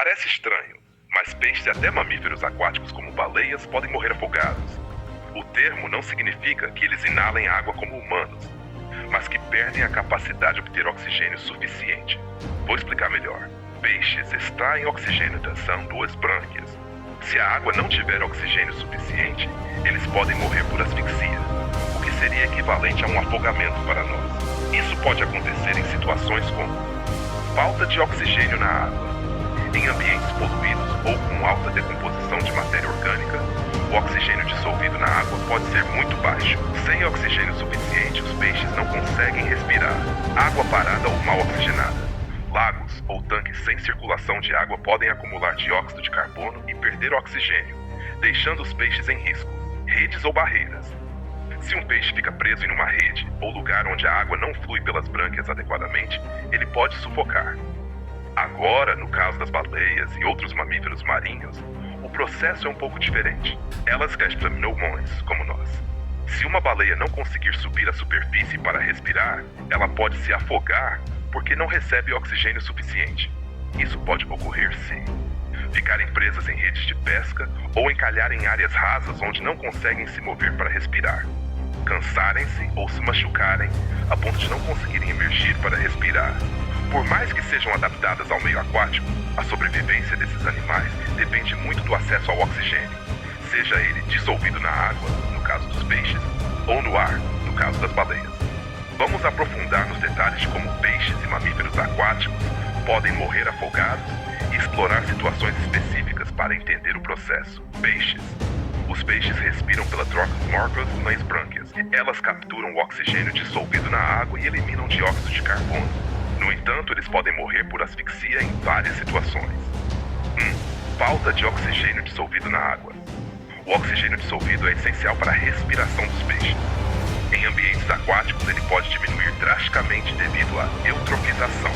Parece estranho, mas peixes e até mamíferos aquáticos como baleias podem morrer afogados. O termo não significa que eles inalem água como humanos, mas que perdem a capacidade de obter oxigênio suficiente. Vou explicar melhor. Peixes extraem oxigênio das duas brânquias. Se a água não tiver oxigênio suficiente, eles podem morrer por asfixia, o que seria equivalente a um afogamento para nós. Isso pode acontecer em situações como falta de oxigênio na água. Em ambientes poluídos ou com alta decomposição de matéria orgânica, o oxigênio dissolvido na água pode ser muito baixo. Sem oxigênio suficiente, os peixes não conseguem respirar. Água parada ou mal oxigenada. Lagos ou tanques sem circulação de água podem acumular dióxido de carbono e perder oxigênio, deixando os peixes em risco. Redes ou barreiras. Se um peixe fica preso em uma rede ou lugar onde a água não flui pelas brânquias adequadamente, ele pode sufocar. Agora, no caso das baleias e outros mamíferos marinhos, o processo é um pouco diferente. Elas gastam pneumões, como nós. Se uma baleia não conseguir subir à superfície para respirar, ela pode se afogar porque não recebe oxigênio suficiente. Isso pode ocorrer se ficarem presas em redes de pesca ou encalhar em áreas rasas onde não conseguem se mover para respirar, cansarem-se ou se machucarem a ponto de não conseguirem emergir para respirar. Por mais que sejam adaptadas ao meio aquático, a sobrevivência desses animais depende muito do acesso ao oxigênio, seja ele dissolvido na água, no caso dos peixes, ou no ar, no caso das baleias. Vamos aprofundar nos detalhes de como peixes e mamíferos aquáticos podem morrer afogados e explorar situações específicas para entender o processo. Peixes. Os peixes respiram pela troca morcos nas brânquias. Elas capturam o oxigênio dissolvido na água e eliminam dióxido de carbono. No entanto, eles podem morrer por asfixia em várias situações. Falta de oxigênio dissolvido na água. O oxigênio dissolvido é essencial para a respiração dos peixes. Em ambientes aquáticos, ele pode diminuir drasticamente devido à eutrofização.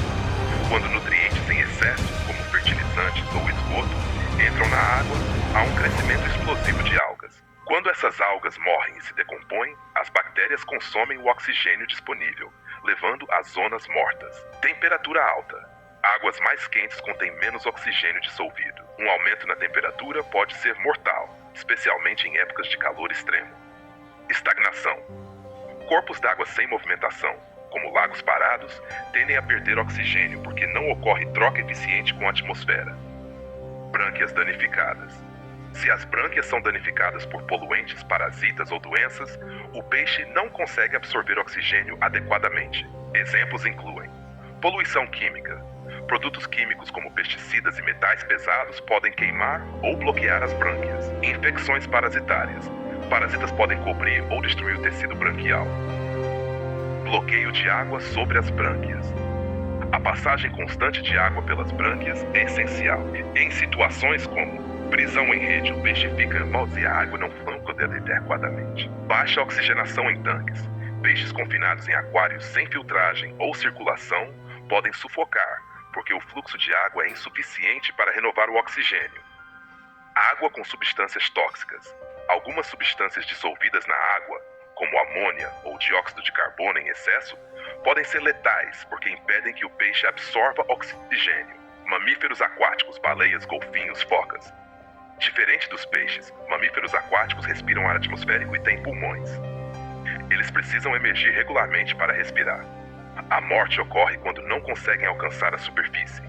Quando nutrientes em excesso, como fertilizantes ou esgoto, entram na água, há um crescimento explosivo de algas. Quando essas algas morrem e se decompõem, as bactérias consomem o oxigênio disponível, levando às zonas mortas. Temperatura alta. Águas mais quentes contêm menos oxigênio dissolvido. Um aumento na temperatura pode ser mortal, especialmente em épocas de calor extremo. Estagnação. Corpos d'água sem movimentação, como lagos parados, tendem a perder oxigênio porque não ocorre troca eficiente com a atmosfera. Brânquias danificadas. Se as brânquias são danificadas por poluentes, parasitas ou doenças, o peixe não consegue absorver oxigênio adequadamente. Exemplos incluem poluição química. Produtos químicos como pesticidas e metais pesados podem queimar ou bloquear as brânquias. Infecções parasitárias. Parasitas podem cobrir ou destruir o tecido branquial. Bloqueio de água sobre as brânquias. A passagem constante de água pelas brânquias é essencial. Em situações como prisão em rede, o peixe fica mal e a água não flui adequadamente. Baixa oxigenação em tanques. Peixes confinados em aquários sem filtragem ou circulação podem sufocar, porque o fluxo de água é insuficiente para renovar o oxigênio. Água com substâncias tóxicas. Algumas substâncias dissolvidas na água, como amônia ou dióxido de carbono em excesso, podem ser letais porque impedem que o peixe absorva oxigênio. Mamíferos aquáticos, baleias, golfinhos, focas. Diferente dos peixes, mamíferos aquáticos respiram ar atmosférico e têm pulmões. Eles precisam emergir regularmente para respirar. A morte ocorre quando não conseguem alcançar a superfície.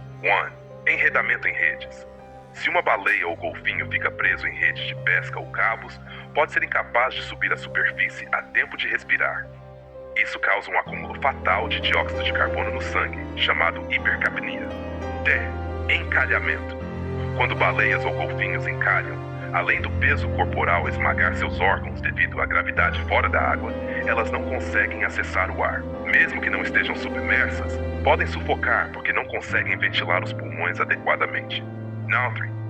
1. Enredamento em redes. Se uma baleia ou golfinho fica preso em redes de pesca ou cabos, pode ser incapaz de subir à superfície a tempo de respirar. Isso causa um acúmulo fatal de dióxido de carbono no sangue, chamado hipercapnia. Encalhamento. Quando baleias ou golfinhos encalham, além do peso corporal esmagar seus órgãos devido à gravidade fora da água, elas não conseguem acessar o ar. Mesmo que não estejam submersas, podem sufocar porque não conseguem ventilar os pulmões adequadamente.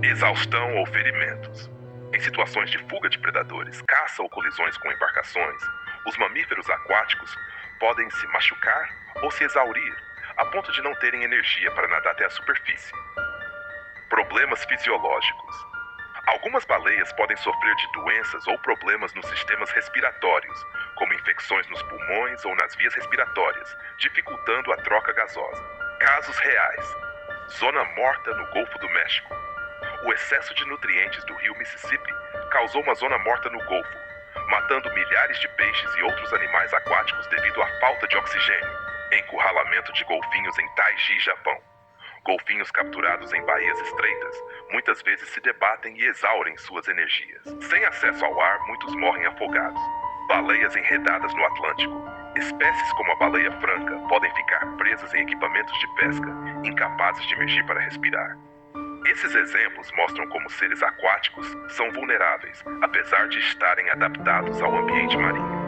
Exaustão ou ferimentos. Em situações de fuga de predadores, caça ou colisões com embarcações, os mamíferos aquáticos podem se machucar ou se exaurir, a ponto de não terem energia para nadar até a superfície. Problemas fisiológicos. Algumas baleias podem sofrer de doenças ou problemas nos sistemas respiratórios, como infecções nos pulmões ou nas vias respiratórias, dificultando a troca gasosa. Casos reais. Zona morta no Golfo do México. O excesso de nutrientes do rio Mississippi causou uma zona morta no Golfo, matando milhares de peixes e outros animais aquáticos devido à falta de oxigênio. Encurralamento de golfinhos em Taiji, Japão. Golfinhos capturados em baías estreitas muitas vezes se debatem e exaurem suas energias. Sem acesso ao ar, muitos morrem afogados. Baleias enredadas no Atlântico. Espécies como a baleia franca podem ficar presas em equipamentos de pesca, incapazes de emergir para respirar. Esses exemplos mostram como seres aquáticos são vulneráveis, apesar de estarem adaptados ao ambiente marinho.